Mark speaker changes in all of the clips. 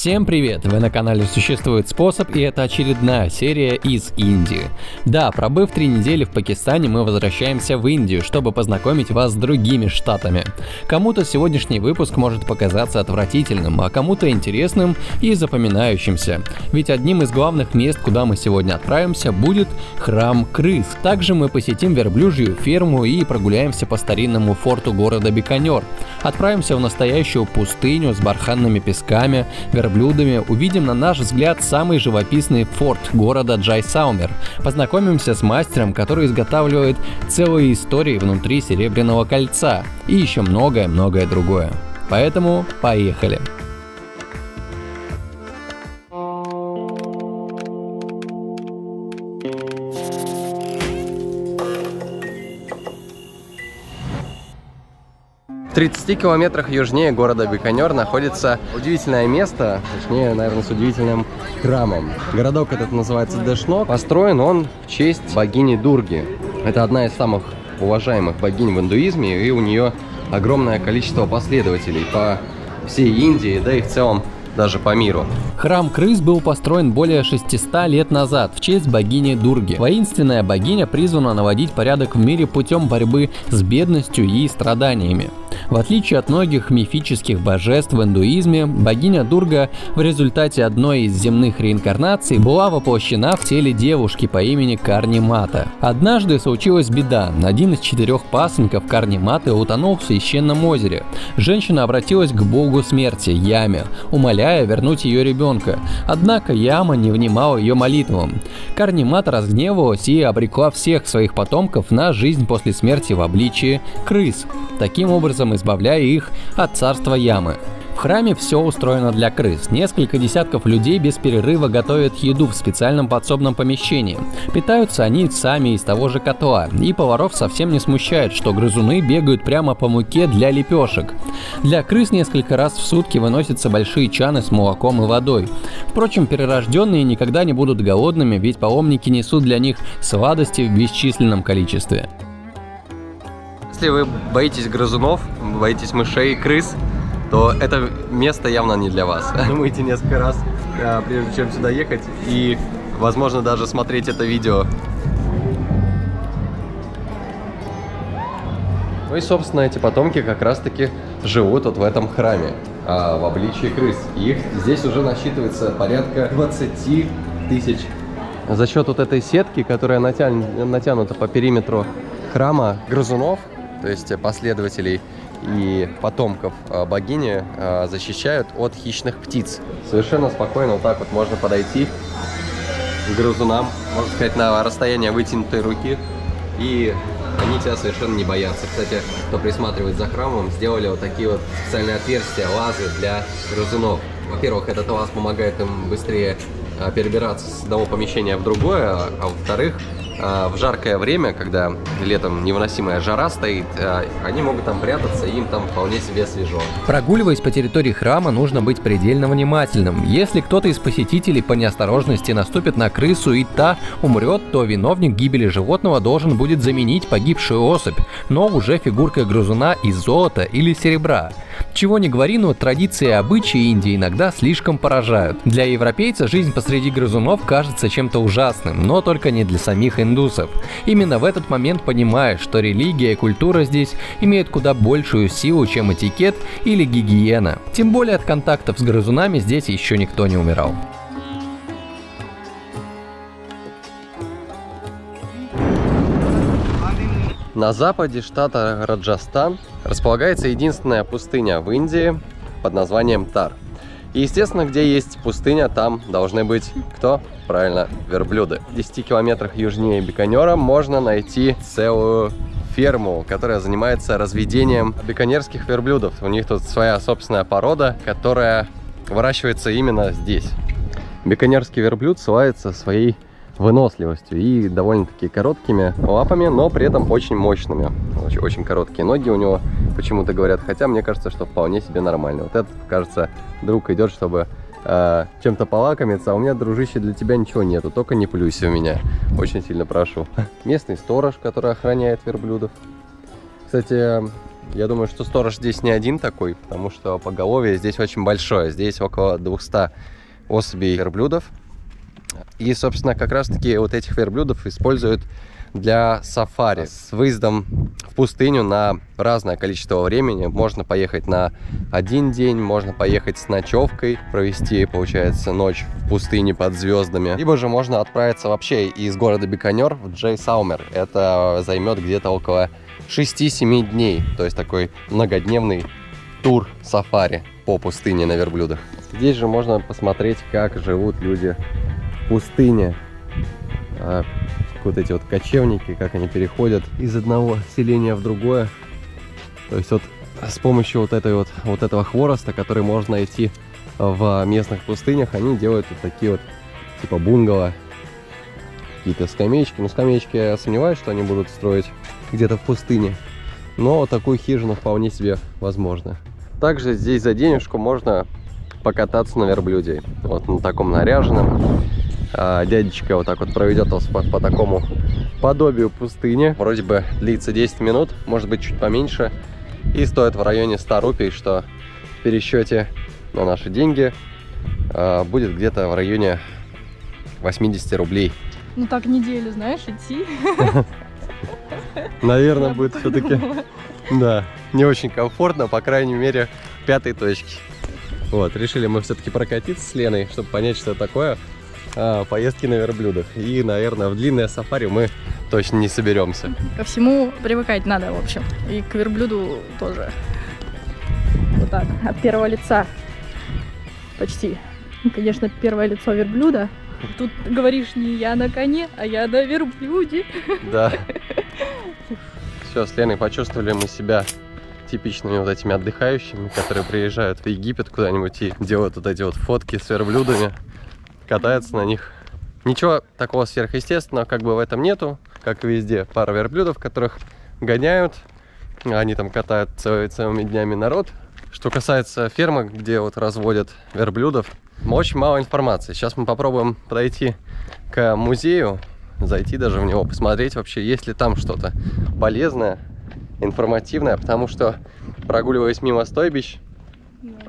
Speaker 1: Всем привет! Вы на канале «Существует способ», и это очередная серия из Индии. Да, пробыв 3 недели в Пакистане, мы возвращаемся в Индию, чтобы познакомить вас с другими штатами. Кому-то сегодняшний выпуск может показаться отвратительным, а кому-то интересным и запоминающимся. Ведь одним из главных мест, куда мы сегодня отправимся, будет храм крыс. Также мы посетим верблюжью ферму и прогуляемся по старинному форту города Биканер. Отправимся в настоящую пустыню с барханными песками, верблюдами, увидим, на наш взгляд, самый живописный форт города Джайсалмер, познакомимся с мастером, который изготавливает целые истории внутри Серебряного кольца, и еще многое-многое другое. Поэтому поехали! В 30 километрах южнее города Биканер находится удивительное место, точнее, наверное, с удивительным храмом. Городок этот называется Дэшно. Построен он в честь богини Дурги. Это одна из самых уважаемых богинь в индуизме, и у нее огромное количество последователей по всей Индии, да и в целом даже по миру. Храм крыс был построен более 600 лет назад в честь богини Дурги. Воинственная богиня призвана наводить порядок в мире путем борьбы с бедностью и страданиями. В отличие от многих мифических божеств в индуизме, богиня Дурга в результате одной из земных реинкарнаций была воплощена в теле девушки по имени Карни-мата. Однажды случилась беда. Один из 4 пасынков Карни-маты утонул в священном озере. Женщина обратилась к богу смерти, Яме, умоляя вернуть ее ребенка. Однако Яма не внимала ее молитвам. Карни-мата разгневалась и обрекла всех своих потомков на жизнь после смерти в обличии крыс, таким образом избавляя их от царства Ямы. В храме все устроено для крыс. Несколько десятков людей без перерыва готовят еду в специальном подсобном помещении. Питаются они сами из того же котла. И поваров совсем не смущает, что грызуны бегают прямо по муке для лепешек. Для крыс несколько раз в сутки выносятся большие чаны с молоком и водой. Впрочем, перерожденные никогда не будут голодными, ведь паломники несут для них сладости в бесчисленном количестве. Если вы боитесь грызунов, боитесь мышей и крыс, то это место явно не для вас. Думайте несколько раз, прежде чем сюда ехать, и, возможно, даже смотреть это видео. Ну и, собственно, эти потомки как раз-таки живут вот в этом храме, в обличии крыс. И их здесь уже насчитывается порядка 20 тысяч. За счет вот этой сетки, которая натянута по периметру храма, грызунов, то есть последователей и потомков богини, защищают от хищных птиц. Совершенно спокойно вот так вот можно подойти к грызунам, можно сказать, на расстояние вытянутой руки, и они тебя совершенно не боятся. Кстати, кто присматривает за храмом, сделали вот такие вот специальные отверстия, лазы для грызунов. Во-первых, этот лаз помогает им быстрее перебираться с одного помещения в другое, а во-вторых, в жаркое время, когда летом невыносимая жара стоит, они могут там прятаться, и им там вполне себе свежо. Прогуливаясь по территории храма, нужно быть предельно внимательным. Если кто-то из посетителей по неосторожности наступит на крысу и та умрет, то виновник гибели животного должен будет заменить погибшую особь, но уже фигуркой грызуна из золота или серебра. Чего не говори, но традиции и обычаи Индии иногда слишком поражают. Для европейца жизнь посреди грызунов кажется чем-то ужасным, но только не для самих индусов. Именно в этот момент понимаешь, что религия и культура здесь имеют куда большую силу, чем этикет или гигиена. Тем более от контактов с грызунами здесь еще никто не умирал. На западе штата Раджастан располагается единственная пустыня в Индии под названием Тар. И, естественно, где есть пустыня, там должны быть кто? Правильно, верблюды. В 10 километрах южнее Биканера можно найти целую ферму, которая занимается разведением биканерских верблюдов. У них тут своя собственная порода, которая выращивается именно здесь. Биканерский верблюд славится своей выносливостью и довольно-таки короткими лапами, но при этом очень мощными. Очень короткие ноги у него почему-то говорят, хотя мне кажется, что вполне себе нормально. Вот этот, кажется, друг идет, чтобы чем-то полакомиться, а у меня, дружище, для тебя ничего нету, только не плюйся в меня. Очень сильно прошу. Местный сторож, который охраняет верблюдов. Кстати, Я думаю, что сторож здесь не один такой, потому что поголовье здесь очень большое. Здесь около 200 особей верблюдов. И, собственно, как раз-таки вот этих верблюдов используют для сафари с выездом в пустыню на разное количество времени. Можно поехать на один день, можно поехать с ночевкой, провести, получается, ночь в пустыне под звездами. Либо же можно отправиться вообще из города Биканер в Джейсалмер. Это займет где-то около 6-7 дней. То есть такой многодневный тур сафари по пустыне на верблюдах. Здесь же можно посмотреть, как живут люди в пустыне. Вот эти вот кочевники, как они переходят из одного селения в другое. То есть вот с помощью вот этого хвороста, который можно найти в местных пустынях, они делают вот такие вот типа бунгало, какие-то скамеечки. Ну, скамеечки я сомневаюсь, что они будут строить где-то в пустыне, но такую хижину вполне себе возможно. Также здесь за денежку можно покататься на верблюде, вот на таком наряженном. Дядечка вот так вот проведет вас по такому подобию пустыни. Вроде бы длится 10 минут, может быть чуть поменьше. И стоит в районе 100 рупий, что в пересчете на наши деньги будет где-то в районе 80 рублей.
Speaker 2: Ну так неделю, знаешь, идти.
Speaker 1: Наверное, будет все-таки, да, не очень комфортно, по крайней мере, в 5-й точке. Вот, решили мы все-таки прокатиться с Леной, чтобы понять, что это такое. Поездки на верблюдах. И, наверное, в длинное сафари мы точно не соберемся.
Speaker 2: Ко всему привыкать надо, в общем. И к верблюду тоже. Вот так, от первого лица. Почти. Конечно, первое лицо верблюда. Тут говоришь не я на коне, а я на верблюде.
Speaker 1: Да. Все, с Леной почувствовали мы себя типичными вот этими отдыхающими, которые приезжают в Египет куда-нибудь и делают вот эти вот фотки с верблюдами. Катаются на них. Ничего такого сверхъестественного как бы в этом нету, как и везде. Пара верблюдов, которых гоняют, они там катают целыми днями народ. Что касается фермы, где вот разводят верблюдов, очень мало информации. Сейчас мы попробуем подойти к музею, зайти даже в него, посмотреть вообще, есть ли там что-то полезное, информативное, потому что, прогуливаясь мимо стойбищ,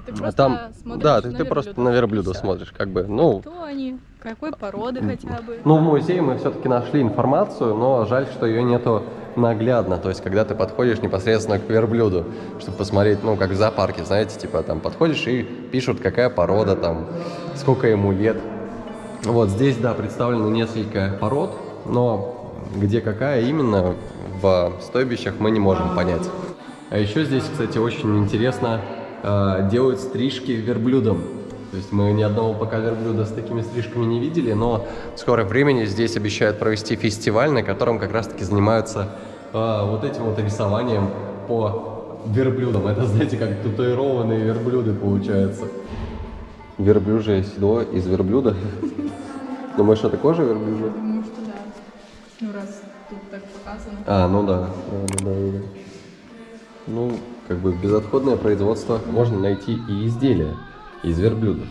Speaker 2: ты просто
Speaker 1: там,
Speaker 2: смотришь,
Speaker 1: да,
Speaker 2: на
Speaker 1: ты
Speaker 2: верблюдов.
Speaker 1: просто на верблюда смотришь, как бы, ну...
Speaker 2: Кто они, какой породы хотя бы.
Speaker 1: Ну, в музее мы все-таки нашли информацию, но жаль, что ее нету наглядно. То есть, когда ты подходишь непосредственно к верблюду, чтобы посмотреть, ну, как в зоопарке, знаете, типа, там, подходишь и пишут, какая порода, там, сколько ему лет. Вот здесь, да, представлено несколько пород, но где какая именно в стойбищах мы не можем понять. А еще здесь, кстати, очень интересно делают стрижки верблюдам. То есть мы ни одного пока верблюда с такими стрижками не видели, но в скором времени здесь обещают провести фестиваль, на котором как раз-таки занимаются вот этим вот рисованием по верблюдам. Это, знаете, как татуированные верблюды получается. Верблюжье седло из верблюда. Думаешь, это кожа верблюжья?
Speaker 2: Думаю, что да. Ну, раз тут так показано.
Speaker 1: Ну да. Да. Ну, как бы безотходное производство, можно найти и изделия из верблюдов.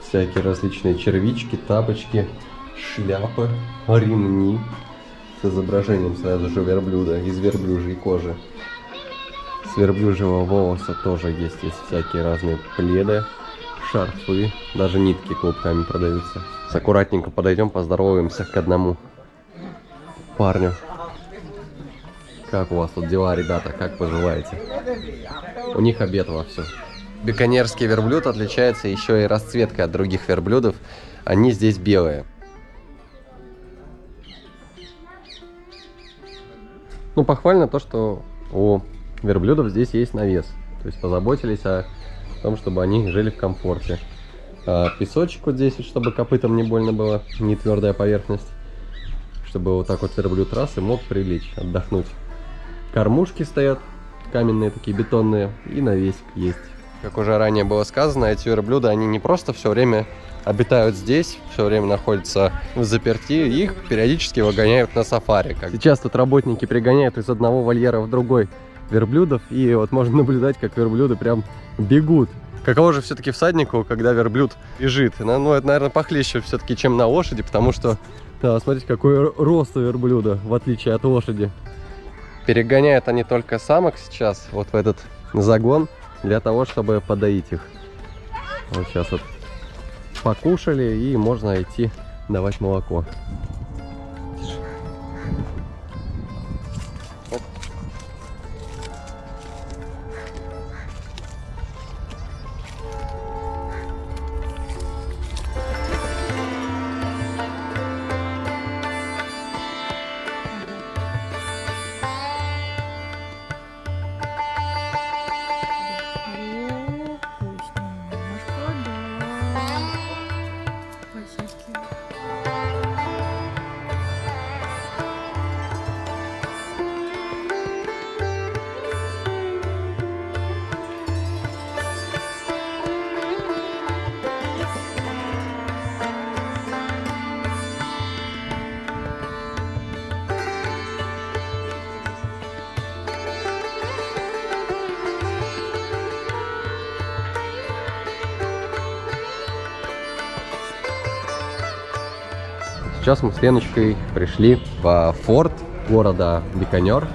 Speaker 1: Всякие различные червички, тапочки, шляпы, ремни с изображением сразу же верблюда из верблюжьей кожи. С верблюжьего волоса тоже есть всякие разные пледы, шарфы, даже нитки клубками продаются. Аккуратненько подойдем, поздороваемся к одному парню. Как у вас тут дела, ребята? Как поживаете? У них обед вовсю. Биканерский верблюд отличается еще и расцветкой от других верблюдов. Они здесь белые. Ну, похвально то, что у верблюдов здесь есть навес. То есть позаботились о том, чтобы они жили в комфорте. Песочек вот здесь, чтобы копытам не больно было, не твердая поверхность. Чтобы вот так вот верблюд раз и мог прилечь, отдохнуть. Кормушки стоят, каменные такие, бетонные, и навесик есть. Как уже ранее было сказано, эти верблюда, они не просто все время обитают здесь, все время находятся в заперти, их периодически выгоняют на сафари. Сейчас тут работники пригоняют из одного вольера в другой верблюдов, и вот можно наблюдать, как верблюды прям бегут. Каково же все-таки всаднику, когда верблюд бежит? Ну, это, наверное, похлеще все-таки, чем на лошади, потому что, да, смотрите, какой рост у верблюда, в отличие от лошади. Перегоняют они только самок сейчас вот в этот загон для того, чтобы подоить их. Вот сейчас вот покушали и можно идти давать молоко. Сейчас мы с Леночкой пришли в форт города Биканер.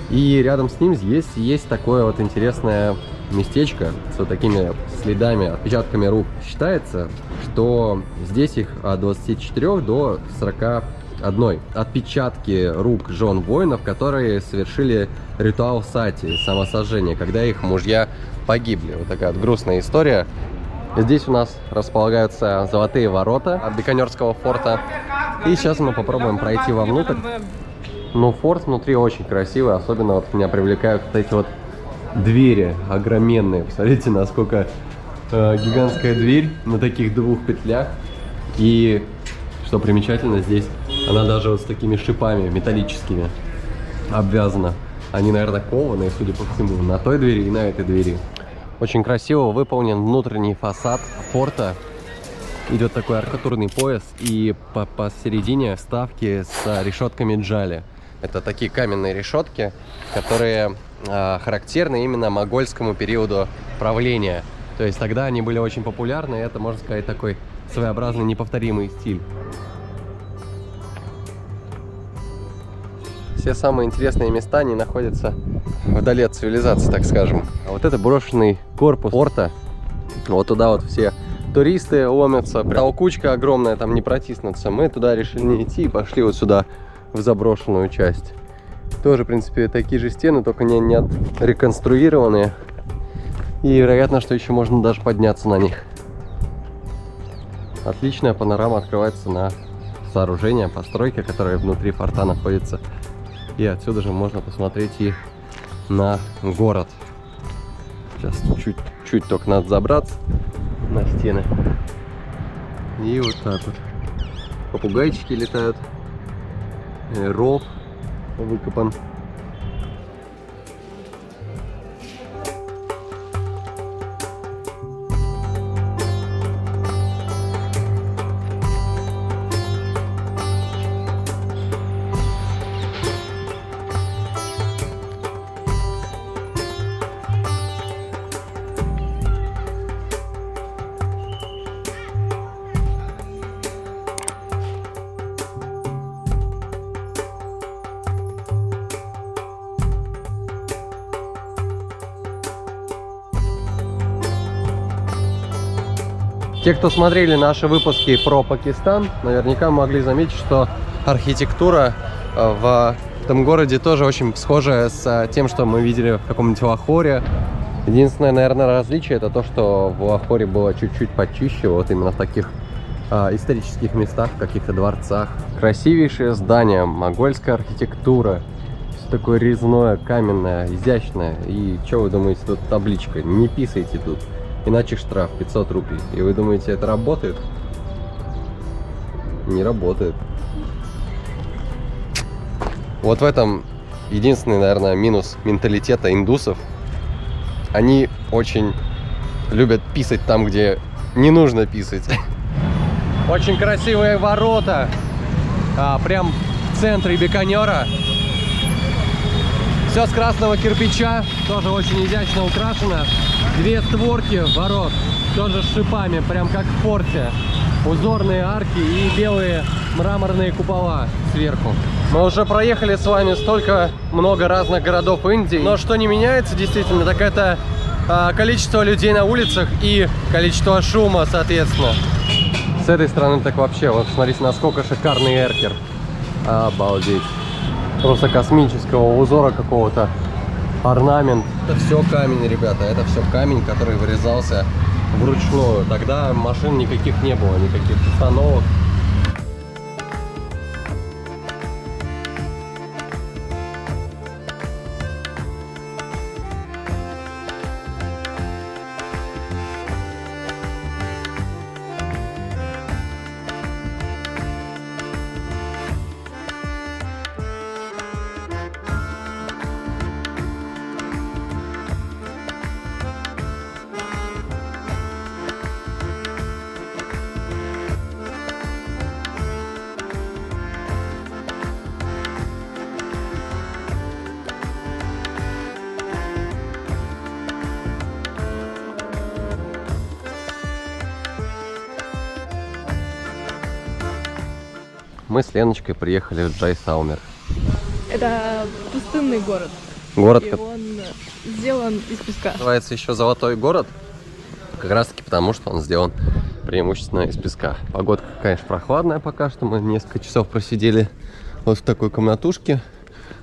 Speaker 1: И рядом с ним есть такое вот интересное местечко с вот такими следами, отпечатками рук. Считается, что здесь их от 24 до 41 отпечатки рук жен воинов, которые совершили ритуал сати, самосожжения, когда их мужья погибли. Вот такая вот грустная история. Здесь у нас располагаются золотые ворота от Биканерского форта. И сейчас мы попробуем пройти вовнутрь. Ну, форт внутри очень красивый. Особенно вот меня привлекают вот эти вот двери огроменные. Посмотрите, насколько гигантская дверь на таких двух петлях. И, что примечательно, здесь она даже вот с такими шипами металлическими обвязана. Они, наверное, кованые, судя по всему, на той двери и на этой двери. Очень красиво выполнен внутренний фасад форта. Идет такой архитектурный пояс, и посередине вставки с решетками джали. Это такие каменные решетки, которые характерны именно монгольскому периоду правления. То есть тогда они были очень популярны, и это, можно сказать, такой своеобразный неповторимый стиль. Все самые интересные места, они находятся вдали от цивилизации, так скажем. А вот это брошенный корпус форта. Вот туда вот все туристы ломятся. Толкучка огромная, там не протиснуться. Мы туда решили не идти и пошли вот сюда, в заброшенную часть. Тоже, в принципе, такие же стены, только не реконструированные. И вероятно, что еще можно даже подняться на них. Отличная панорама открывается на сооружения, постройки, которые внутри форта находятся. И отсюда же можно посмотреть и на город. Сейчас чуть-чуть только надо забраться на стены. И вот так вот. Попугайчики летают. Ров выкопан. Те, кто смотрели наши выпуски про Пакистан, наверняка могли заметить, что архитектура в этом городе тоже очень схожая с тем, что мы видели в каком-нибудь Лахоре. Единственное, наверное, различие — это то, что в Лахоре было чуть-чуть почище, вот именно в таких исторических местах, в каких-то дворцах. Красивейшее здание, монгольская архитектура, все такое резное, каменное, изящное. И что вы думаете, тут табличка? Не писайте тут. Иначе штраф 500 рупий. И вы думаете, это работает? Не работает. Вот в этом единственный, наверное, минус менталитета индусов. Они очень любят писать там, где не нужно писать. Очень красивые ворота. Прям в центре Биканера. Все с красного кирпича. Тоже очень изящно украшено. Две створки ворот, тоже с шипами, прям как в форте. узорные арки и белые мраморные купола сверху. Мы уже проехали с вами столько много разных городов Индии, но что не меняется действительно, так это количество людей на улицах и количество шума, соответственно. С этой стороны так вообще, вот смотрите, насколько шикарный эркер. Обалдеть. Просто космического узора какого-то, орнамент. Это все камень, ребята, это все камень, который вырезался вручную. Тогда машин никаких не было, никаких установок. Мы с Леночкой приехали в Джайсалмер.
Speaker 2: Это пустынный город.
Speaker 1: Город,
Speaker 2: И он сделан из песка.
Speaker 1: Называется еще Золотой город, как раз таки потому, что он сделан преимущественно из песка. Погодка, конечно, прохладная пока что. Мы несколько часов просидели вот в такой комнатушке.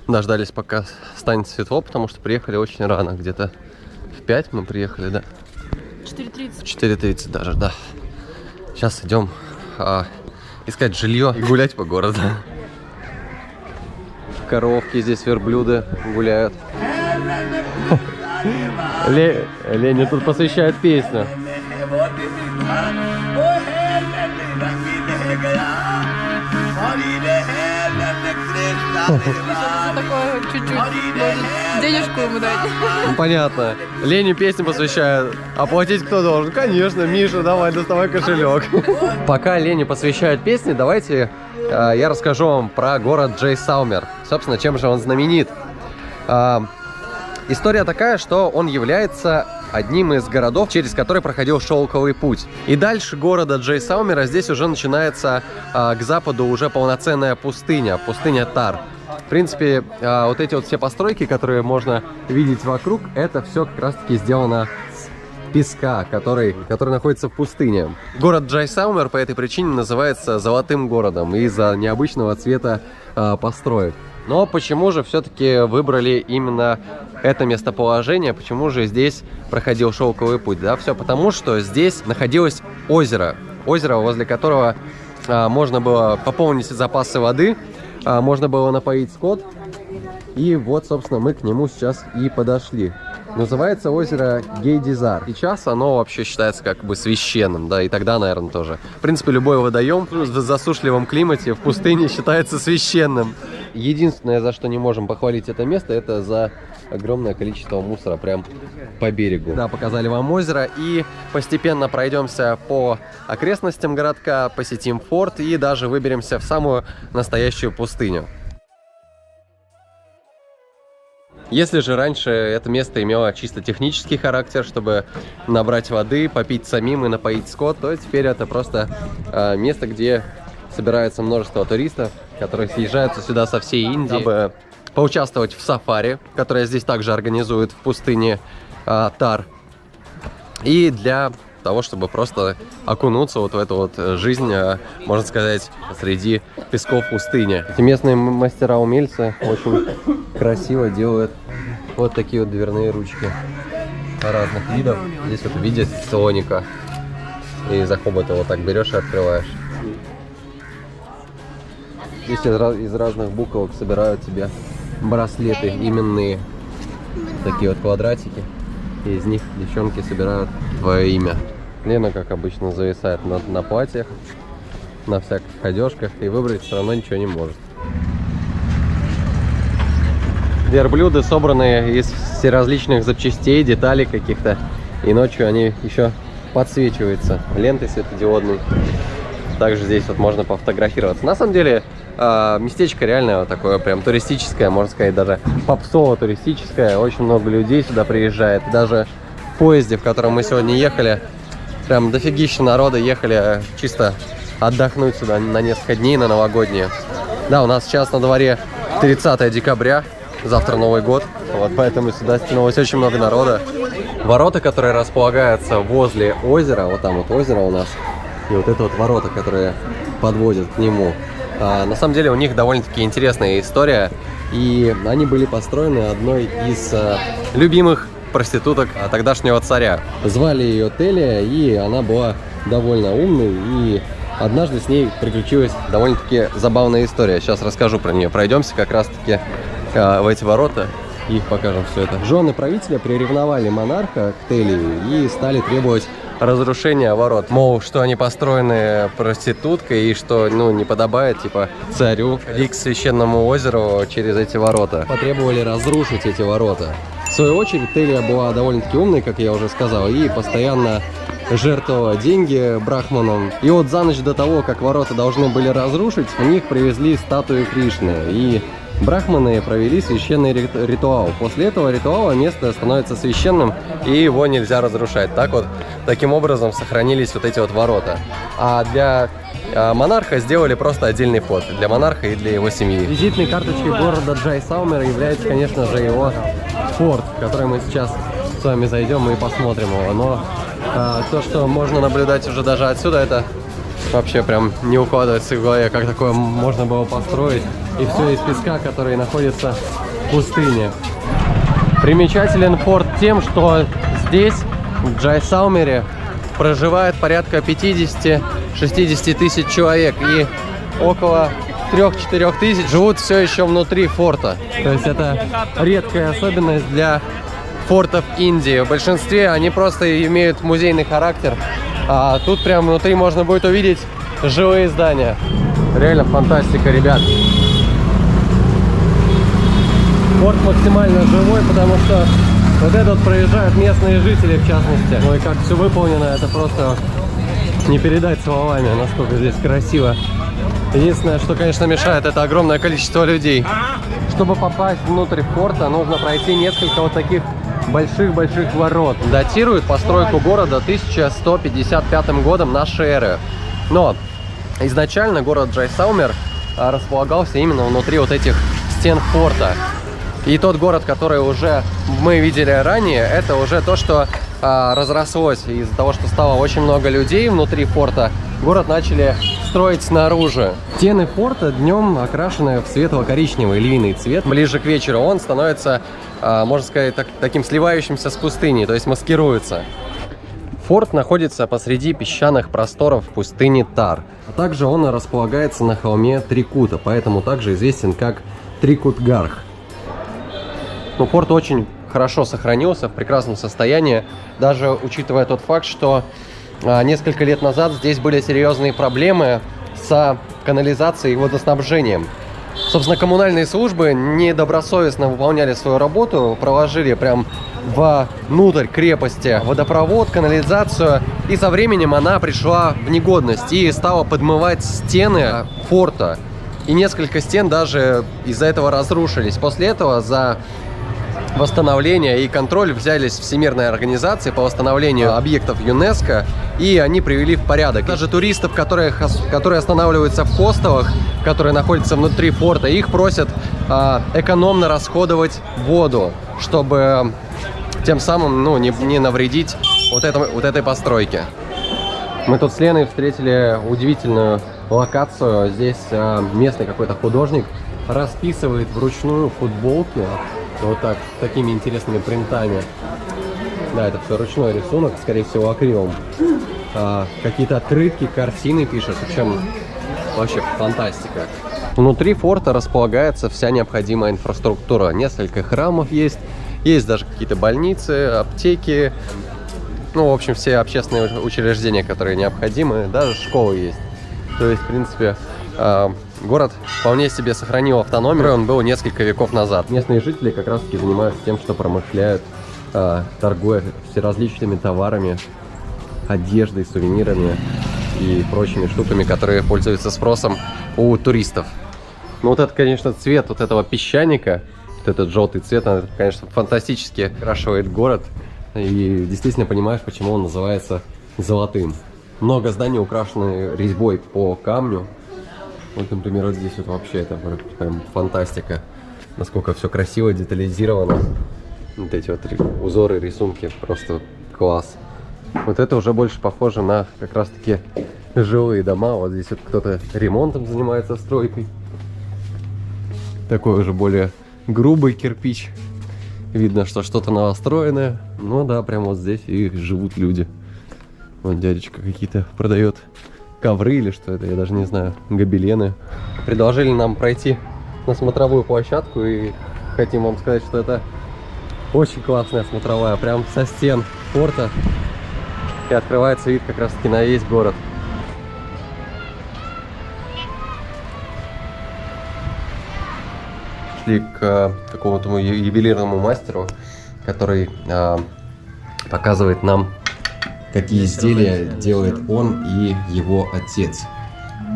Speaker 1: Дождались, пока станет светло, потому что приехали очень рано. Где-то в 5 мы приехали, да?
Speaker 2: 4:30.
Speaker 1: 4:30 даже, да. Сейчас идем искать жилье и гулять по городу. Коровки здесь, верблюды гуляют. Леня тут посвящает песню.
Speaker 2: Такое чуть-чуть, может, денежку ему дать.
Speaker 1: Ну, понятно. Лене песню посвящают. Оплатить кто должен? Конечно, Миша, давай, доставай кошелек. Пока Лене посвящают песни, давайте я расскажу вам про город Джайсалмер. Собственно, чем же он знаменит. История такая, что он является одним из городов, через который проходил шелковый путь. И дальше города Джайсалмера здесь уже начинается к западу уже полноценная пустыня, пустыня Тар. В принципе, вот эти вот все постройки, которые можно видеть вокруг, это все как раз-таки сделано с песка, который находится в пустыне. Город Джайсалмер по этой причине называется Золотым городом из-за необычного цвета построек. Но почему же все-таки выбрали именно это местоположение? Почему же здесь проходил шелковый путь? Да, все потому, что здесь находилось озеро. Озеро, возле которого можно было пополнить запасы воды, можно было напоить скот. И вот, собственно, мы к нему сейчас и подошли. Называется озеро Гейдизар. Сейчас оно вообще считается как бы священным, да, и тогда, наверное, тоже. В принципе, любой водоем в засушливом климате в пустыне считается священным. Единственное, за что не можем похвалить это место, это за огромное количество мусора прям по берегу. Да, показали вам озеро, и постепенно пройдемся по окрестностям городка, посетим форт и даже выберемся в самую настоящую пустыню. Если же раньше это место имело чисто технический характер, чтобы набрать воды, попить самим и напоить скот, то теперь это просто место, где собирается множество туристов, которые съезжаются сюда со всей Индии, чтобы поучаствовать в сафари, которое здесь также организуют в пустыне Тар, и для того, чтобы просто окунуться вот в эту вот жизнь, можно сказать, среди песков пустыни. Эти местные мастера-умельцы очень красиво делают вот такие вот дверные ручки разных видов. Здесь вот в виде слоника. И за хобота вот так берешь и открываешь. Здесь из разных буквок собирают себе браслеты именные. Такие вот квадратики. И из них девчонки собирают твое имя. Лена, как обычно, зависает на платьях, на всяких одежках, и выбрать все равно ничего не может. Верблюды собраны из всеразличных запчастей, деталей каких-то, и ночью они еще подсвечиваются лентой светодиодной. Также здесь вот можно пофотографироваться. На самом деле местечко реально вот такое прям туристическое, можно сказать, даже попсово-туристическое. Очень много людей сюда приезжает. Даже в поезде, в котором мы сегодня ехали, Прям дофигища народа ехали чисто отдохнуть сюда на несколько дней, на новогодние. Да, у нас сейчас на дворе 30 декабря, завтра Новый год, вот поэтому сюда стянулось очень много народа. Ворота, которые располагаются возле озера, вот там вот озеро у нас, и вот это вот ворота, которые подводят к нему. На самом деле у них довольно-таки интересная история, и они были построены одной из любимых проституток тогдашнего царя. Звали ее Телия, и она была довольно умной, и однажды с ней приключилась довольно-таки забавная история. Сейчас расскажу про нее. Пройдемся как раз-таки в эти ворота и покажем все это. Жены правителя приревновали монарха к Телии и стали требовать разрушения ворот. Мол, что они построены проституткой и что, ну, не подобает, типа, царю ходить к священному озеру через эти ворота. Потребовали разрушить эти ворота. В свою очередь, Телия была довольно-таки умной, как я уже сказал, и постоянно жертвовала деньги брахманам. И вот за ночь до того, как ворота должны были разрушить, в них привезли статую Кришны. И брахманы провели священный ритуал. После этого ритуала место становится священным, и его нельзя разрушать. Таким образом сохранились вот эти вот ворота. А для монарха сделали просто отдельный вход. Для монарха и для его семьи. Визитной карточкой города Джайсалмер является, конечно же, его форт, в который мы сейчас с вами зайдем и посмотрим его. Но то, что можно наблюдать уже даже отсюда, это вообще прям не укладывается в голове, как такое можно было построить. И все из песка, который находится в пустыне. Примечателен форт тем, что здесь, в Джайсалмере, проживает порядка 50-60 тысяч человек. И около 3-4 тысяч живут все еще внутри форта. То есть это редкая особенность для фортов Индии. В большинстве они просто имеют музейный характер. А тут прям внутри можно будет увидеть жилые здания. Реально фантастика, ребят. Форт максимально живой, потому что вот этот проезжают местные жители, в частности. Ну и как все выполнено, это просто не передать словами, насколько здесь красиво. Единственное, что, конечно, мешает, это огромное количество людей. Чтобы попасть внутрь форта, нужно пройти несколько вот таких больших-больших ворот. Датируют постройку города 1155 годом нашей эры. Но изначально город Джайсалмер располагался именно внутри вот этих стен форта. И тот город, который уже мы видели ранее, это уже то, что разрослось. Из-за того, что стало очень много людей внутри форта, город начали строить снаружи. Стены форта днем окрашены в светло-коричневый львиный цвет. Ближе к вечеру он становится, можно сказать, таким сливающимся с пустыней, то есть маскируется. Форт находится посреди песчаных просторов пустыни Тар. А также он располагается на холме Трикута, поэтому также известен как Трикут-Гарх. Но форт очень хорошо сохранился, в прекрасном состоянии, даже учитывая тот факт, что несколько лет назад здесь были серьезные проблемы с канализацией и водоснабжением. Собственно, коммунальные службы недобросовестно выполняли свою работу, проложили прям внутрь крепости водопровод, канализацию, и со временем она пришла в негодность и стала подмывать стены форта. И несколько стен даже из-за этого разрушились. После этого за восстановление и контроль взялись всемирные организации по восстановлению объектов ЮНЕСКО, и они привели в порядок. Даже туристов, которые останавливаются в хостелах, которые находятся внутри форта, их просят экономно расходовать воду, чтобы тем самым не навредить вот этой постройке. Мы тут с Леной встретили удивительную локацию. Здесь местный какой-то художник расписывает вручную футболки вот так, с такими интересными принтами. Да, это все ручной рисунок, скорее всего, акрилом. Какие-то открытки, картины пишет, причем вообще фантастика. Внутри форта располагается вся необходимая инфраструктура. Несколько храмов есть даже какие-то больницы, аптеки. Ну, в общем, все общественные учреждения, которые необходимы, даже школы есть. То есть, в принципе, город вполне себе сохранил автономию, он был несколько веков назад. Местные жители как раз-таки занимаются тем, что промышляют, торгуя всеразличными товарами, одеждой, сувенирами и прочими штуками, которые пользуются спросом у туристов. Ну вот это, конечно, цвет вот этого песчаника, вот этот желтый цвет, он, конечно, фантастически окрашивает город. и действительно понимаешь, почему он называется золотым. Много зданий украшены резьбой по камню. Вот, например, вот здесь вот вообще это прям фантастика. Насколько все красиво, детализировано. Вот эти вот узоры, рисунки, просто класс. Вот это уже больше похоже на как раз таки жилые дома. Вот здесь вот кто-то ремонтом занимается, стройкой. Такой уже более грубый кирпич. Видно, что что-то новостроенное. Ну да, прямо вот здесь и живут люди. Вот дядечка какие-то продает ковры или что это, я даже не знаю, гобелены. Предложили нам пройти на смотровую площадку, и хотим вам сказать, что это очень классная смотровая, прям со стен форта. И открывается вид как раз таки на весь город. Шли к какому-то ювелирному мастеру, который показывает нам, какие изделия делает он и его отец.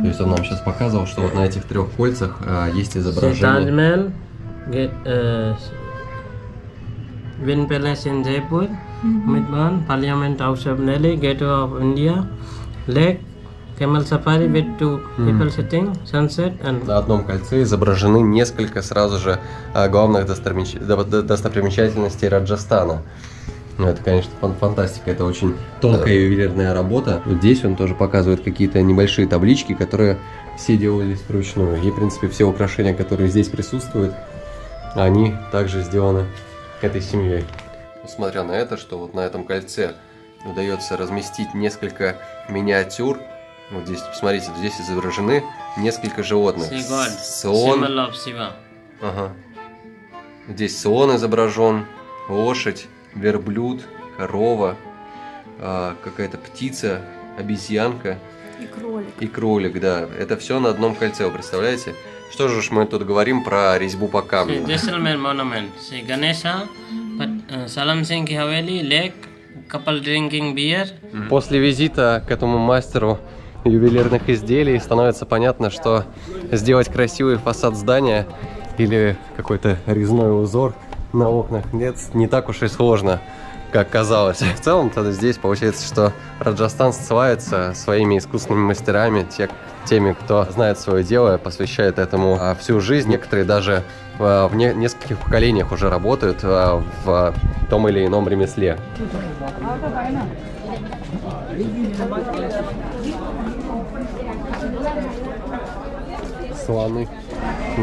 Speaker 1: То есть он нам сейчас показывал, что вот на этих 3 кольцах есть изображение.
Speaker 3: Wind Palace in Jaipur, Midburn, Parliament House of Delhi, Gateway of India, Lake, Camel Safari with 2 people sitting, sunset and...
Speaker 1: На одном кольце изображены несколько сразу же главных достопримечательностей Раджастана. Ну, это, конечно, фантастика, это очень тонкая ювелирная работа. Вот здесь он тоже показывает какие-то небольшие таблички, которые все делались вручную. И, в принципе, все украшения, которые здесь присутствуют, они также сделаны этой семьей. Несмотря на это, что вот на этом кольце удается разместить несколько миниатюр. Вот здесь, посмотрите, здесь изображены несколько животных. Слон. Ага. Здесь слон изображен, лошадь, верблюд, корова, какая-то птица, обезьянка.
Speaker 2: И кролик.
Speaker 1: И кролик, да. Это все на одном кольце, вы представляете? Что же мы тут говорим про резьбу по камню?
Speaker 3: Jaisalmer Monument, Ganesha, Salam Singh Haveli, Lake, couple drinking beer.
Speaker 1: После визита к этому мастеру ювелирных изделий становится понятно, что сделать красивый фасад здания или какой-то резной узор на окнах нет, не так уж и сложно, как казалось. В целом-то здесь получается, что Раджастан славится своими искусственными мастерами, теми, кто знает свое дело, посвящает этому всю жизнь. Некоторые даже в нескольких поколениях уже работают в том или ином ремесле. Слоны.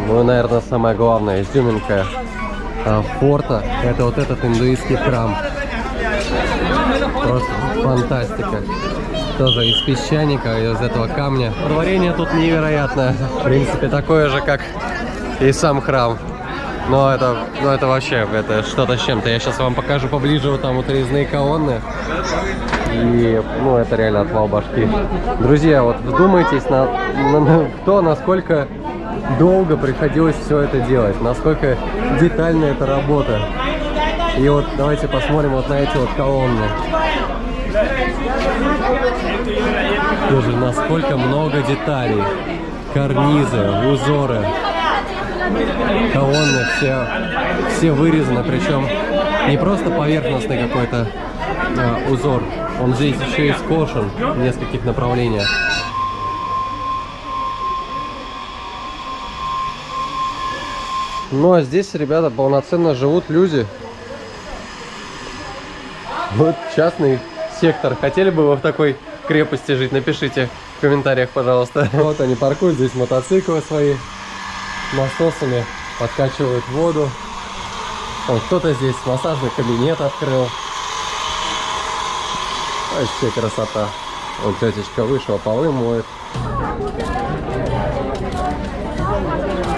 Speaker 1: Ну и, наверное, самая главная изюминка форта — это вот этот индуистский храм. Просто фантастика. Тоже из песчаника, из этого камня. Творение тут невероятное. В принципе, такое же, как и сам храм. Но это вообще, это что-то с чем-то. Я сейчас вам покажу поближе, вот там вот резные колонны. И, ну, это реально отвал башки. Друзья, вот вдумайтесь в то, насколько долго приходилось все это делать, насколько детальна эта работа. И вот давайте посмотрим вот на эти вот колонны. Тоже насколько много деталей. Карнизы, узоры. Колонны все вырезаны, причем не просто поверхностный какой-то узор. Он здесь еще и скошен в нескольких направлениях. Ну а здесь, ребята, полноценно живут люди. Вот частный сектор. Хотели бы вы в такой крепости жить? Напишите в комментариях, пожалуйста. Вот они паркуют здесь мотоциклы свои, насосами подкачивают воду. Вот кто-то здесь массажный кабинет открыл. Вообще красота. Вот тетечка вышла, полы моет.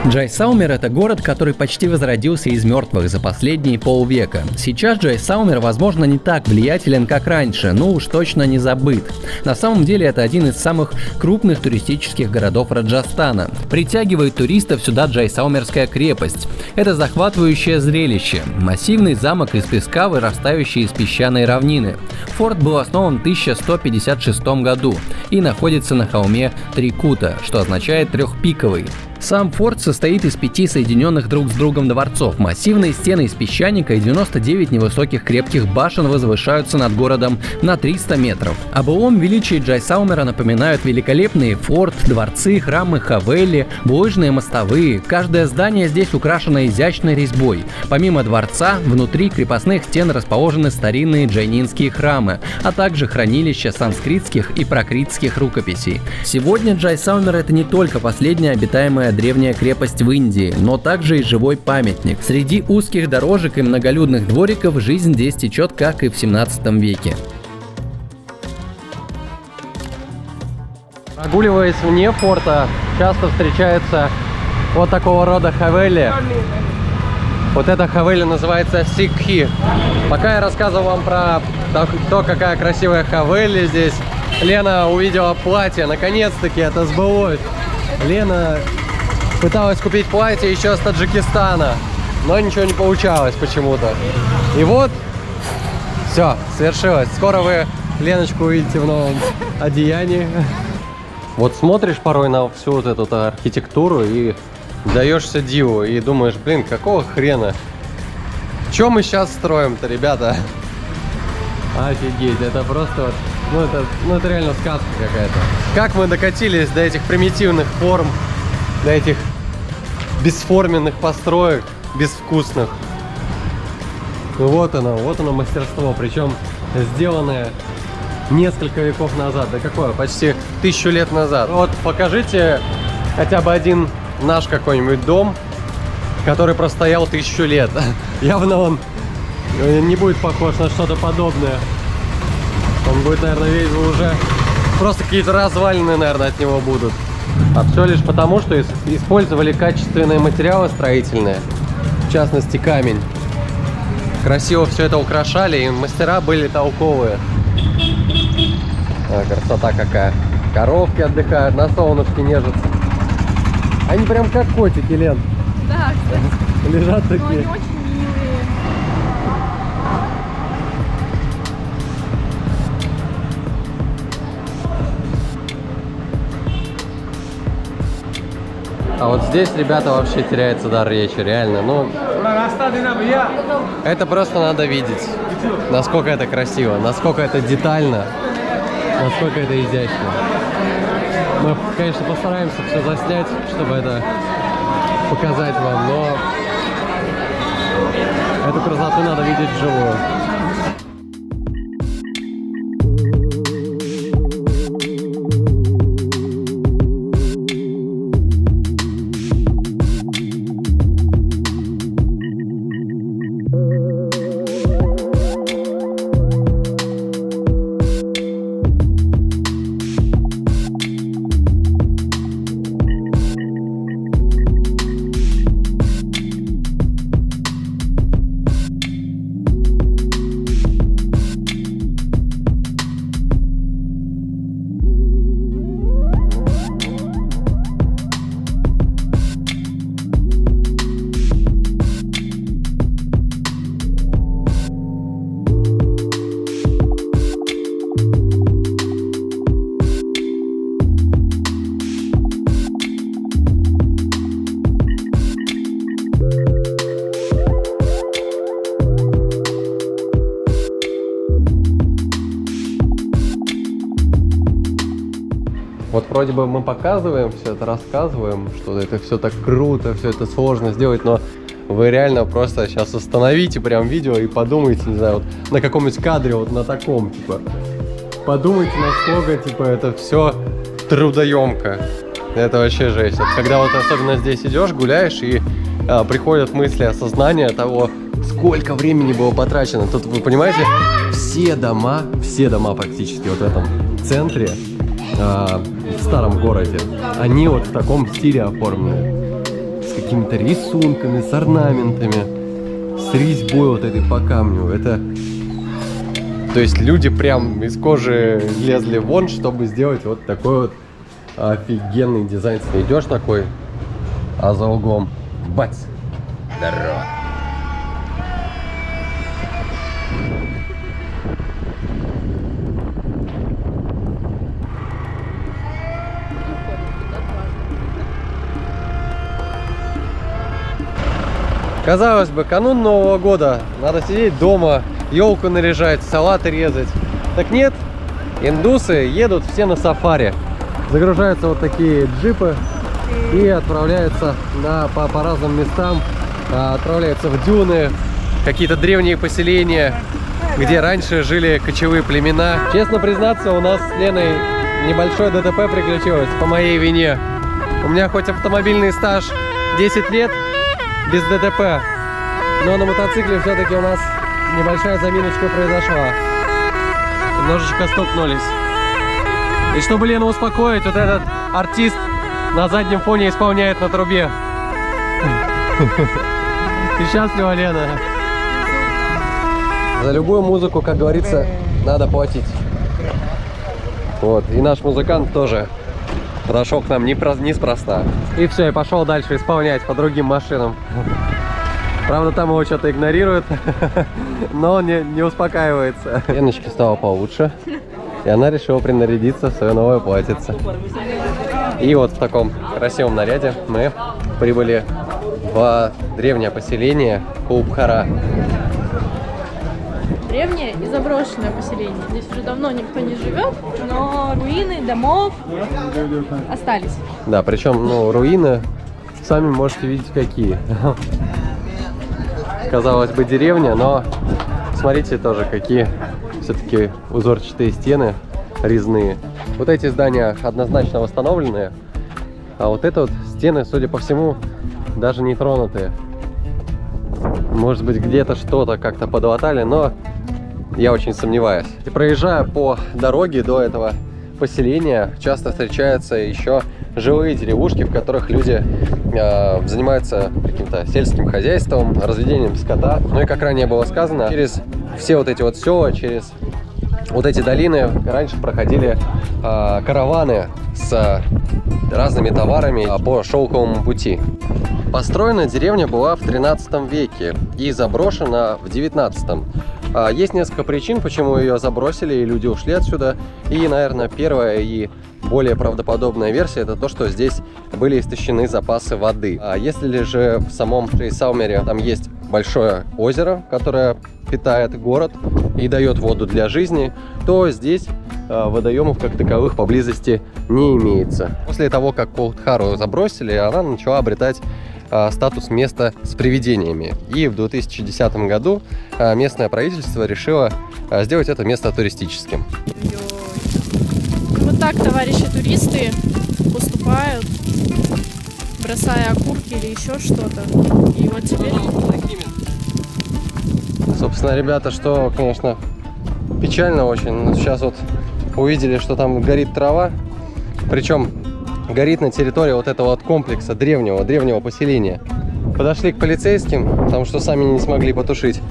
Speaker 4: Джайсалмер – это город, который почти возродился из мертвых за последние полвека. Сейчас Джайсалмер, возможно, не так влиятелен, как раньше, но уж точно не забыт. На самом деле это один из самых крупных туристических городов Раджастана. Притягивает туристов сюда Джайсалмерская крепость. Это захватывающее зрелище. Массивный замок из песка, вырастающий из песчаной равнины. Форт был основан в 1156 году и находится на холме Трикута, что означает трехпиковый. Сам форт состоит из 5 соединенных друг с другом дворцов. Массивные стены из песчаника и 99 невысоких крепких башен возвышаются над городом на 300 метров. О былом величии Джайсалмера напоминают великолепные форт, дворцы, храмы Хавели, булыжные мостовые. Каждое здание здесь украшено изящной резьбой. Помимо дворца, внутри крепостных стен расположены старинные джайнинские храмы, а также хранилища санскритских и пракритских рукописей. Сегодня Джайсалмер — это не только последняя обитаемая древняя крепость в Индии, но также и живой памятник. Среди узких дорожек и многолюдных двориков жизнь здесь течет, как и в 17 веке.
Speaker 1: Прогуливаясь вне форта, часто встречается вот такого рода хавели. Вот эта хавели называется Сикхи. Пока я рассказывал вам про то, какая красивая хавели здесь, Лена увидела платье. Наконец-таки это сбылось. Лена пыталась купить платье еще с Таджикистана, но ничего не получалось почему-то. И вот, все, свершилось. Скоро вы Леночку увидите в новом одеянии. Вот смотришь порой на всю вот эту архитектуру и даешься диву. И думаешь, блин, какого хрена? Что мы сейчас строим-то, ребята? Офигеть, это просто вот, это реально сказка какая-то. Как мы докатились до этих примитивных форм, до этих бесформенных построек, безвкусных. Ну вот оно мастерство, причем сделанное несколько веков назад. Да какое? Почти 1000 лет назад. Вот покажите хотя бы один наш какой-нибудь дом, который простоял 1000 лет. Явно он не будет похож на что-то подобное. Он будет, наверное, весь уже... Просто какие-то развалины, наверное, от него будут. А все лишь потому, что использовали качественные материалы строительные. В частности, камень. Красиво все это украшали, и мастера были толковые. Красота какая. Коровки отдыхают, на солнышке нежатся. Они прям как котики, Лен.
Speaker 2: Да, кстати.
Speaker 1: Лежат
Speaker 2: Но
Speaker 1: такие.
Speaker 2: они очень милые.
Speaker 1: А вот здесь, ребята, вообще теряется дар речи, реально. Ну, это просто надо видеть, насколько это красиво, насколько это детально, насколько это изящно. Мы, конечно, постараемся все заснять, чтобы это показать вам, но эту красоту надо видеть вживую. Вот вроде бы мы показываем все это, рассказываем, что это все так круто, все это сложно сделать, но вы реально просто сейчас остановите прям видео и подумайте, не знаю, вот на каком-нибудь кадре, вот на таком, типа, подумайте, насколько, типа, это все трудоемко. Это вообще жесть. Вот когда вот особенно здесь идешь, гуляешь, и приходят мысли осознания того, сколько времени было потрачено. Тут, вы понимаете, все дома практически вот в этом центре, в старом городе, они вот в таком стиле оформлены. С какими-то рисунками, с орнаментами, с резьбой вот этой по камню. Это... То есть люди прям из кожи лезли вон, чтобы сделать вот такой вот офигенный дизайн. Ты идешь такой, а за углом бац! Здорово! Казалось бы, канун Нового года, надо сидеть дома, елку наряжать, салаты резать. Так нет, индусы едут все на сафари. Загружаются вот такие джипы и отправляются по разным местам. Отправляются в дюны, какие-то древние поселения, где раньше жили кочевые племена. Честно признаться, у нас с Леной небольшое ДТП приключилось по моей вине. У меня хоть автомобильный стаж 10 лет без ДТП, но на мотоцикле все-таки у нас небольшая заминочка произошла. Немножечко столкнулись. И чтобы Лену успокоить, вот этот артист на заднем фоне исполняет на трубе. Ты счастлива, Лена? За любую музыку, как говорится, надо платить. Вот, и наш музыкант тоже подошел к нам неспроста. И все, и пошел дальше исполнять по другим машинам. Правда, там его что-то игнорируют, но он не успокаивается. Леночке стало получше, и она решила принарядиться в свое новое платьице. И вот в таком красивом наряде мы прибыли в древнее поселение Кулбхара.
Speaker 2: Древнее и заброшенное поселение. Здесь уже давно никто не живет, но руины домов остались.
Speaker 1: Да, причем, ну, руины, сами можете видеть какие. Казалось бы, деревня, но смотрите тоже, какие все-таки узорчатые стены резные. Вот эти здания однозначно восстановленные, а вот это вот стены, судя по всему, даже не тронутые. Может быть, где-то что-то как-то подлатали, но я очень сомневаюсь. И проезжая по дороге до этого поселения, часто встречаются еще жилые деревушки, в которых люди занимаются каким-то сельским хозяйством, разведением скота. Ну и как ранее было сказано, через все вот эти вот села, через вот эти долины раньше проходили караваны с разными товарами по шелковому пути. Построена деревня была в 13 веке и заброшена в 19. Есть несколько причин, почему ее забросили и люди ушли отсюда. И, наверное, первая и более правдоподобная версия — это то, что здесь были истощены запасы воды. А если же в самом Джайсалмере там есть большое озеро, которое питает город и дает воду для жизни, то здесь водоемов как таковых поблизости не имеется. После того, как Кулбхару забросили, она начала обретать статус места с привидениями. И в 2010 году местное правительство решило сделать это место туристическим.
Speaker 2: Вот так, товарищи туристы, поступают, бросая окурки или еще что-то. И вот теперь...
Speaker 1: Собственно, ребята, что, конечно, печально очень. Сейчас вот увидели, что там горит трава. Причем горит на территории вот этого вот комплекса древнего поселения. Подошли к полицейским, потому что сами не смогли потушить.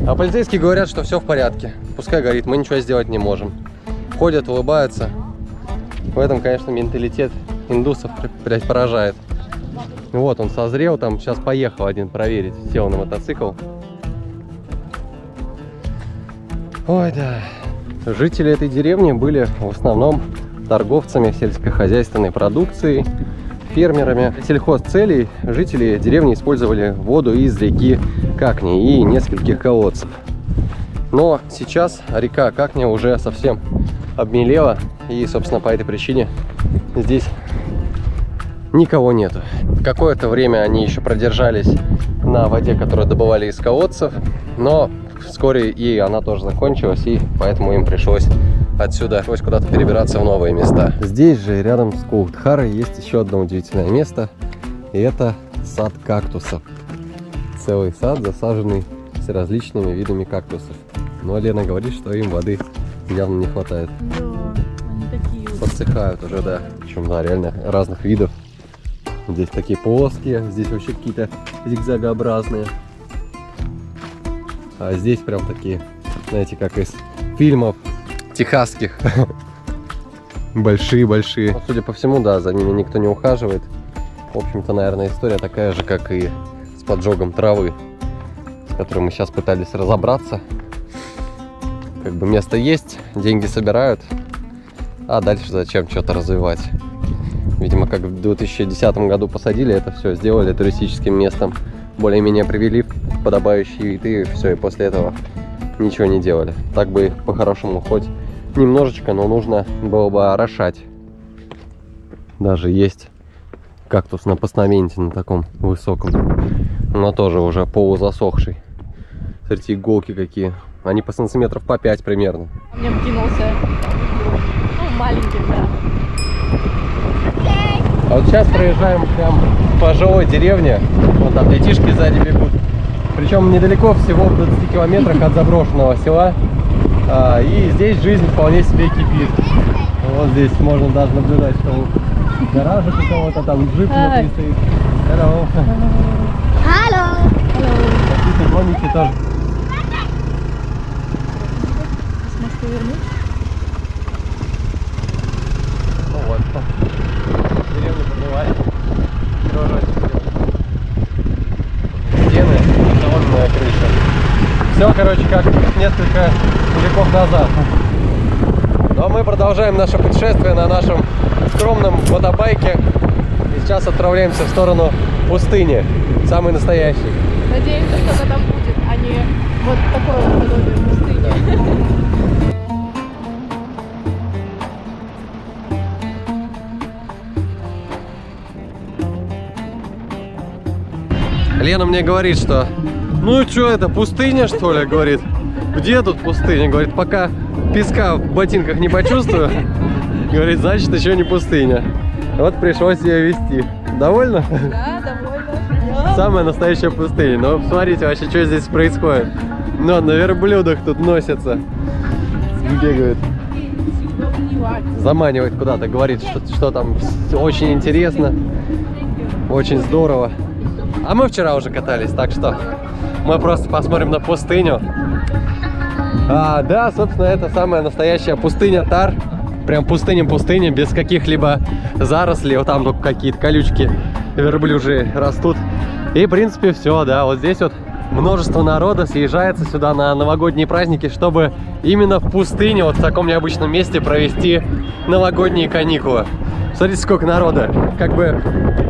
Speaker 1: А полицейские говорят, что все в порядке. Пускай горит, мы ничего сделать не можем. Ходят, улыбаются. В этом, конечно, менталитет индусов поражает. Вот он созрел, там сейчас поехал один проверить, сел на мотоцикл. Ой, да. Жители этой деревни были в основном торговцами сельскохозяйственной продукцией, фермерами. Для сельхозцелей жители деревни использовали воду из реки Какни и нескольких колодцев. Но сейчас река Какни уже совсем обмелела, и, собственно, по этой причине здесь никого нету. Какое-то время они еще продержались на воде, которую добывали из колодцев, но вскоре и она тоже закончилась, и поэтому им пришлось отсюда куда-то перебираться в новые места. Здесь же, рядом с Кулбхарой, есть еще одно удивительное место, и это сад кактусов. Целый сад, засаженный всеразличными видами кактусов. Но Лена говорит, что им воды явно не хватает.
Speaker 2: Да, они такие вот.
Speaker 1: Подсыхают уже, да. Причем, да, реально разных видов. Здесь такие плоские, здесь вообще какие-то зигзагообразные. А здесь прям такие, знаете, как из фильмов техасских. Большие-большие. Судя по всему, да, за ними никто не ухаживает. В общем-то, наверное, история такая же, как и с поджогом травы, с которой мы сейчас пытались разобраться. Как бы место есть, деньги собирают, а дальше зачем что-то развивать? Видимо, как в 2010 году посадили это все, сделали туристическим местом. более-менее привели в подобающий вид, и все, и после этого ничего не делали. Так бы их по-хорошему хоть немножечко, но нужно было бы орошать. Даже есть кактус на постаменте, на таком высоком, но тоже уже полузасохший. Смотрите, иголки какие. Они по сантиметров по 5 примерно.
Speaker 2: Мне кинулся. Ну, маленький, да.
Speaker 1: А вот сейчас проезжаем прям по жилой деревне. Вон там детишки сзади бегут. Причем недалеко, всего в 20 километрах от заброшенного села. И здесь жизнь вполне себе кипит. Вот здесь можно даже наблюдать, что гаражик у кого-то там, джип внутри стоит. Hello.
Speaker 5: Hello.
Speaker 1: Какие-то домики тоже.
Speaker 2: Сможешь повернуть?
Speaker 1: Ну вот. Деревня побывали. Стены, бетонная крыша. Все, короче, как несколько веков назад. Но мы продолжаем наше путешествие на нашем скромном мотобайке. И сейчас отправляемся в сторону пустыни, самой настоящей.
Speaker 2: Надеемся, что-то там будет, а не вот такое вот подобие пустыни.
Speaker 1: Лена мне говорит, что ну что это, пустыня что ли, говорит. Где тут пустыня? Говорит, пока песка в ботинках не почувствую, говорит, значит еще не пустыня. Вот пришлось ее везти. Довольно?
Speaker 2: Да, довольно.
Speaker 1: Самая настоящая пустыня. Но смотрите вообще, что здесь происходит. Ну, на верблюдах тут носятся. Бегают. Заманивает куда-то, говорит, что там очень интересно. Очень здорово. А мы вчера уже катались, так что мы просто посмотрим на пустыню. Да, собственно, это самая настоящая пустыня Тар. Прям пустыня-пустыня, без каких-либо зарослей. Вот там только какие-то колючки верблюжьи растут. И, в принципе, все, да. Вот здесь вот множество народа съезжается сюда на новогодние праздники, чтобы именно в пустыне, вот в таком необычном месте провести новогодние каникулы. Смотрите, сколько народа. Как бы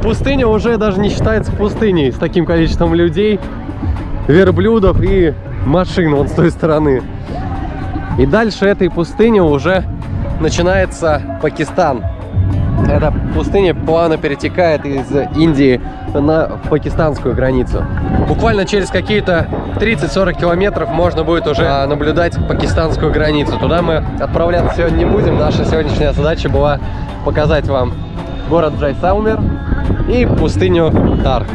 Speaker 1: пустыня уже даже не считается пустыней с таким количеством людей, верблюдов и машин вот с той стороны. И дальше этой пустыни уже начинается Пакистан. Эта пустыня плавно перетекает из Индии на пакистанскую границу. Буквально через какие-то 30-40 километров можно будет уже наблюдать пакистанскую границу. Туда мы отправляться сегодня не будем. Наша сегодняшняя задача была показать вам город Джайсалмер и пустыню Тар.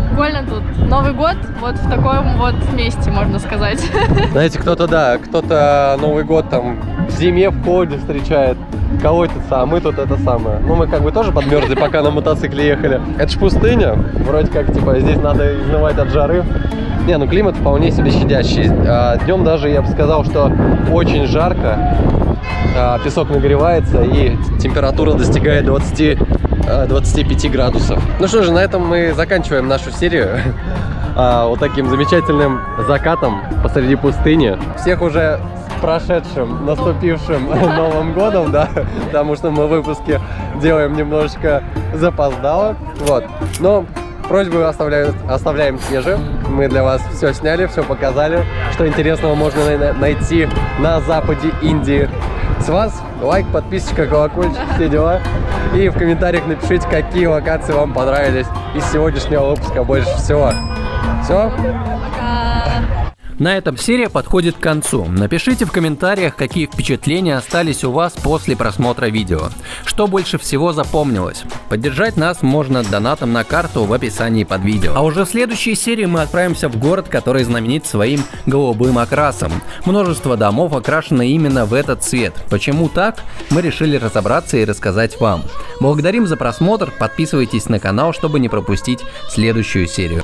Speaker 2: Прикольно тут. Новый год вот в таком вот месте, можно сказать.
Speaker 1: Знаете, кто-то Новый год там в зиме, в холоде встречает, колотится, а мы тут это самое. Ну, мы как бы тоже подмерзли, пока на мотоцикле ехали. Это ж пустыня, вроде как, типа, здесь надо изнывать от жары. Не, ну климат вполне себе щадящий. Днем даже я бы сказал, что очень жарко. Песок нагревается и температура достигает 25 градусов. Ну что же, на этом мы заканчиваем нашу серию вот таким замечательным закатом посреди пустыни. Всех уже с прошедшим, наступившим Новым годом, да, потому что мы выпуски делаем немножечко запоздало, вот. Но просьбы оставляем те же. Мы для вас все сняли, все показали, что интересного можно найти на западе Индии. С вас лайк, подписочка, колокольчик, все дела. И в комментариях напишите, какие локации вам понравились из сегодняшнего выпуска больше всего. Все?
Speaker 4: На этом серия подходит к концу. Напишите в комментариях, какие впечатления остались у вас после просмотра видео. Что больше всего запомнилось. Поддержать нас можно донатом на карту в описании под видео. А уже в следующей серии мы отправимся в город, который знаменит своим голубым окрасом. Множество домов окрашено именно в этот цвет. Почему так? Мы решили разобраться и рассказать вам. Благодарим за просмотр, подписывайтесь на канал, чтобы не пропустить следующую серию.